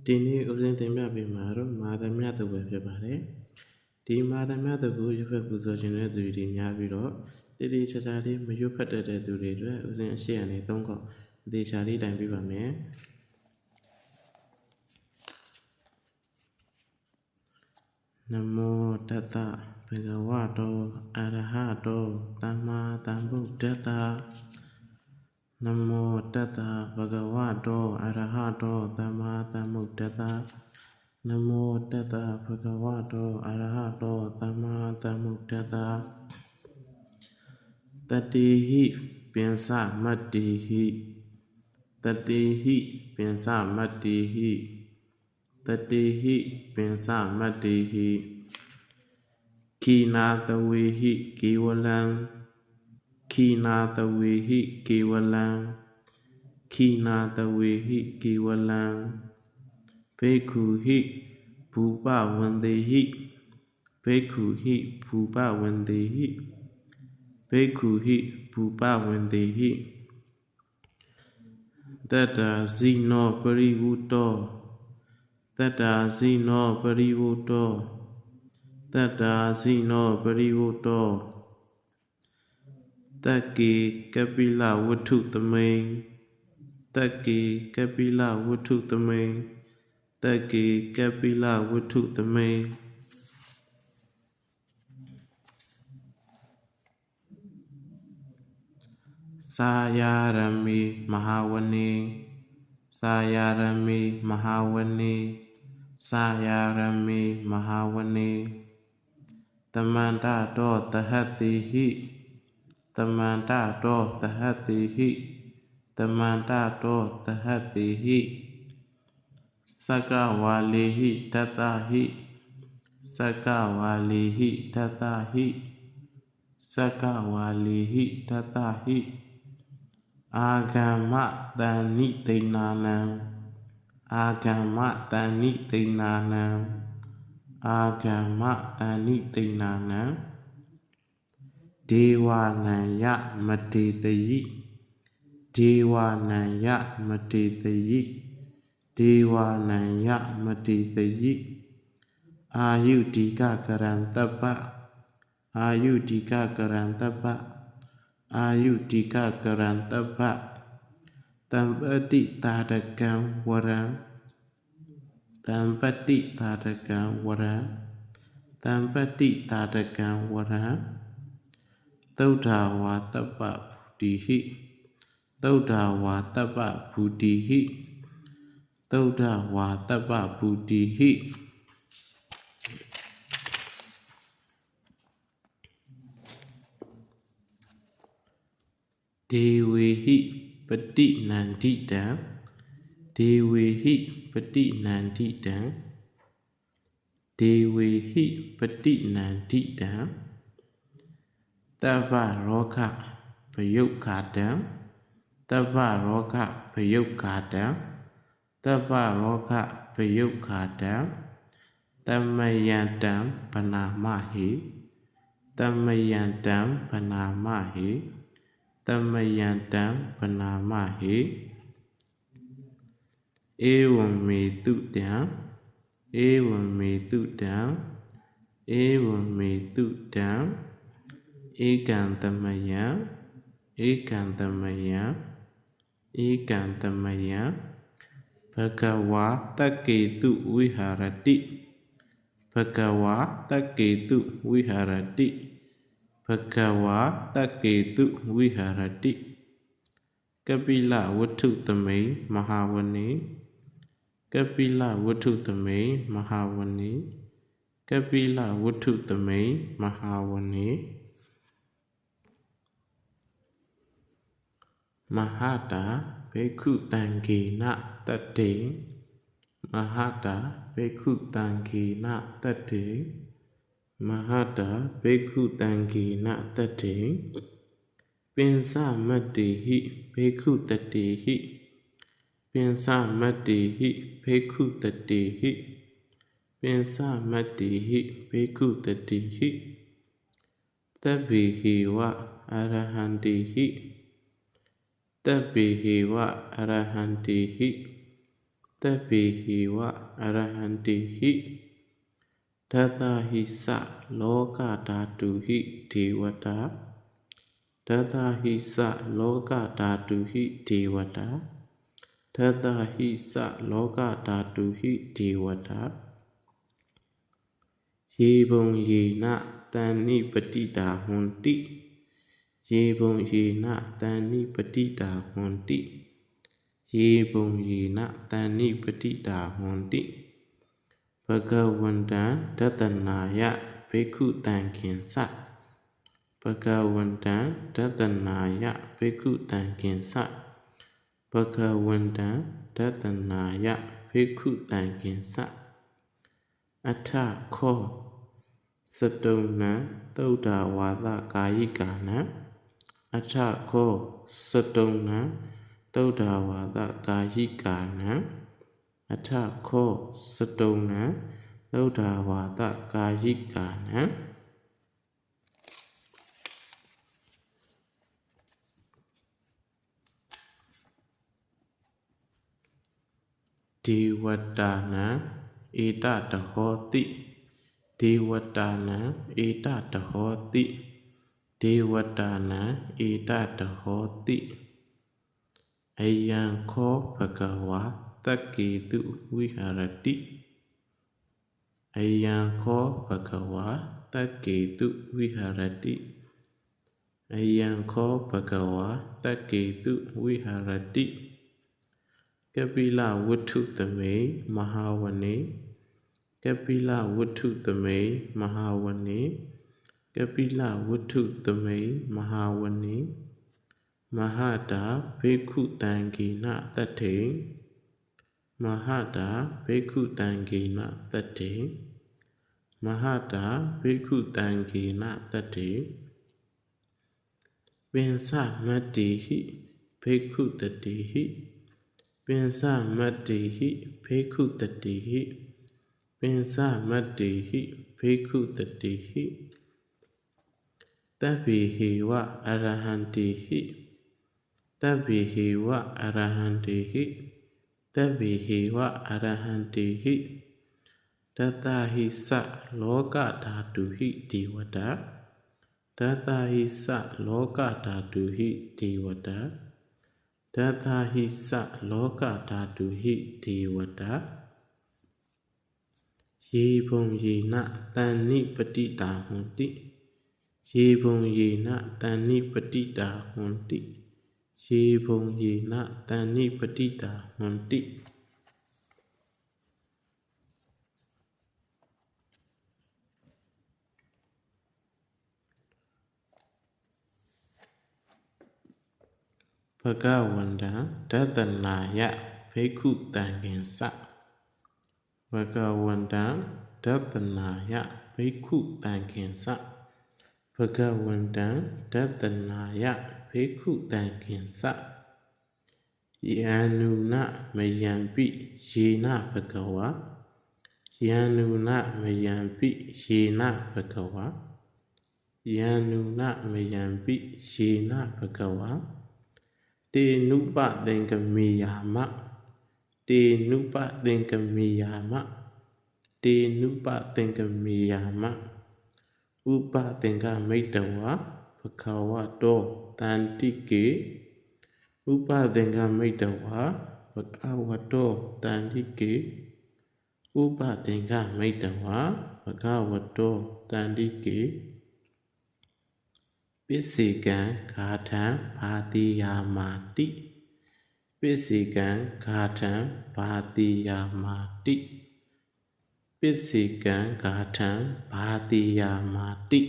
ဒီနေ့ဦးဇင်းတင်ပြပေးမှာတော့မာသမြတုပ်ပဲဖြစ်ပါတယ်ဒီမာသမြတုပ်ကိုရွတ်ဖတ်ပူဇော်ခြင်းတဲ့သူတွေများပြီးတော့တည်တည်ချာချာလေးမရွတ်ဖတ်တတ်တဲ့သူတွေအတွက်ဦးဇင်းအရှိအနေ၃ခေါက်အသေးချာလေးတိုင်ပြပါမယ်နမောတတ္တဘဂဝတောအရဟတောသမ္မာသမ္ဗုဒ္ဓတ္တနမောတတ္တဘဂဝတောအရဟတောသမ္မာသမ္ဗုဒ္ဓတ္တနမောတတ္တဘဂဝတောအရဟတောသမ္မာသမ္ဗုဒ္ဓတ္တတတိဟိပင်စမတ္တိဟိတတိဟိပင်စမတ္တိဟိတတိဟိပင်စမတ္တိဟိခိနာတဝေဟိကေဝလံခိနာတဝေဟိကေဝလံခိနာတဝေဟိကေဝလံဘေက္ခုဟိဘူပဝန္တေဟိဘေက္ခုဟိဘူပဝန္တေဟိဘေက္ခုဟိဘူပဝန္တေဟိတတ္တာဇိနောပရိဝုတောတတ္တာဇိနောပရိဝုတောတတ္တာဇိနောပရိဝုတောတက္ကေကပိလဝတ္ထုသမိန်တက္ကေကပိလဝတ္ထုသမိန်တက္ကေကပိလဝတ္ထုသမိန်သာယာရမေမဟာဝနေသာယာရမေမဟာဝနေသာယာရမေမဟာဝနေတမန္တတောတဟတိဟိတမန္တတောတဟတိဟိတမန္တတောတဟတိဟိသက္ကဝါလေဟိတတ္တဟိသက္ကဝါလေဟိတတ္တဟိသက္ကဝါလေဟိတတ္တဟိအာဂမ္မတဏ္ဏိတိဏ္ဏနံအာဂမ္မတဏ္ဏိတိဏ္ဏနံအာဂမ္မတဏ္ဏိတိဏ္ဏနံဒေဝနံယမတေတယိဒေဝနံယမတေတယိဒေဝနံယမတေတယိအာယုဒီကကရံတပ္ပအာယုဒီကကရံတပ္ပအာယုဒီကကရံတပ္ပတံပတိတာရကံဝရံတံပတိတာရကံဝရံတံပတိတာရကံဝရံသုဒ္ဓဝါတပ္ပဘူတိဟိသုဒ္ဓဝါတပ္ပဘူတိဟိသုဒ္ဓဝါတပ္ပဘူတိဟိဒေဝေဟိပတိနန္တိတံဒေဝေဟိပတိနန္တိတံဒေဝေဟိပတိနန္တိတံတဗ္ဗရောဂပယုခာတံတဗ္ဗရောဂပယုခာတံတဗ္ဗရောဂပယုခာတံတမယံတံဗနာမဟိတမယံတံဗနာမဟိတမယံတံဗနာမဟိဧဝံမေတုတံဧဝံမေတုတံဧဝံမေတုတံဧကံတမယံဧကံတမယံဧကံတမယံဘဂဝါတက္ကေတုဝိဟာရတိဘဂဝါတက္ကေတုဝိဟာရတိဘဂဝါတက္ကေတုဝိဟာရတိကပိလဝတ္ထုသမိန်မဟာဝနေကပိလဝတ္ထုသမိန်မဟာဝနေကပိလဝတ္ထုသမိန်မဟာဝနေမဟာတာဘေက္ခုတံခေနတတ္တေမဟာတာဘေက္ခုတံခေနတတ္တေမဟာတာဘေက္ခုတံခေနတတ္တေပင်စမတ္တိဟိဘေက္ခုတတ္တေဟိပင်စမတ္တိဟိဘေက္ခုတတ္တေဟိပင်စမတ္တိဟိဘေက္ခုတတ္တေဟိတဗ္ဗေဟေဝအရဟံတိဟိတဗ္ဗေဟေဝအရဟံတိဟိ Tabbi hiva arahantihi Dada hisa loka dhatuhi devata Dada hisa loka dhatuhi devata Dada hisa loka dhatuhi devata Yebung yena tani patita hunti Yebung yena tani patita hunti Yebung yena tani patita hunti Bhagavantan Datanaya Bhikkhu Tankinsa Bhagavantan Datanaya Bhikkhu Tankinsa Bhagavantan Datanaya Bhikkhu Tankinsa Atha Kho Satona Tauda Vada Kayikana Atha Kho Satona Tauda Vada Kayikana Atha Kho Satona Tauda Vada Kayikana Devatana Eta Tahoti Devatana Eta Tahoti Devatana Eta Tahoti Ayang Kho Bhagava Takketu Viharati Ayang Kho Bhagava Takketu Viharati Ayang Kho Bhagava Takketu Viharati Kapila Vuttu Tame Mahavane Kapila Vuttu Tame Mahavane Kapila Vuttu Tame Mahavane Mahata Bhikkhu Tankina Tate Mahata Bhikkhu Tankina Tate Mahata Bhikkhu Tankina Tate Pensa Matihi Bhikkhu Tatehi Pensa Matihi Bhikkhu Tatehi Pensa Matihi Bhikkhu Tatehi Tabbi hiva arahantihi Tabbi hiva arahantihi Tabbi hiva arahantihi Dada hisa loka dhatuhi devata Dada hisa loka dhatuhi devata Dada hisa loka dhatuhi devata Yebung yena tani patita hunti Yebung yena tani patita hunti Yebung yena tani patita hunti Bhagavanta Datanaya Bhikkhu Tankinsa Bhagavanta Datanaya Bhikkhu Tankinsa Bhagavanta Datanaya Bhikkhu Tankinsa Yanuna Mayampi Yena Bhagava Yanuna Mayampi Yena Bhagava Yanuna Mayampi Yena Bhagava Te nupa dengamiyama Te nupa dengamiyama Te nupa dengamiyama Upa dengamitawa Bhagavato Tantike Upa dengamitawa Bhagavato Tantike Upa dengamitawa Bhagavato Tantike Pisikan Ghatam Bhatiyamati Pisikan Ghatam Bhatiyamati Pisikan Ghatam Bhatiyamati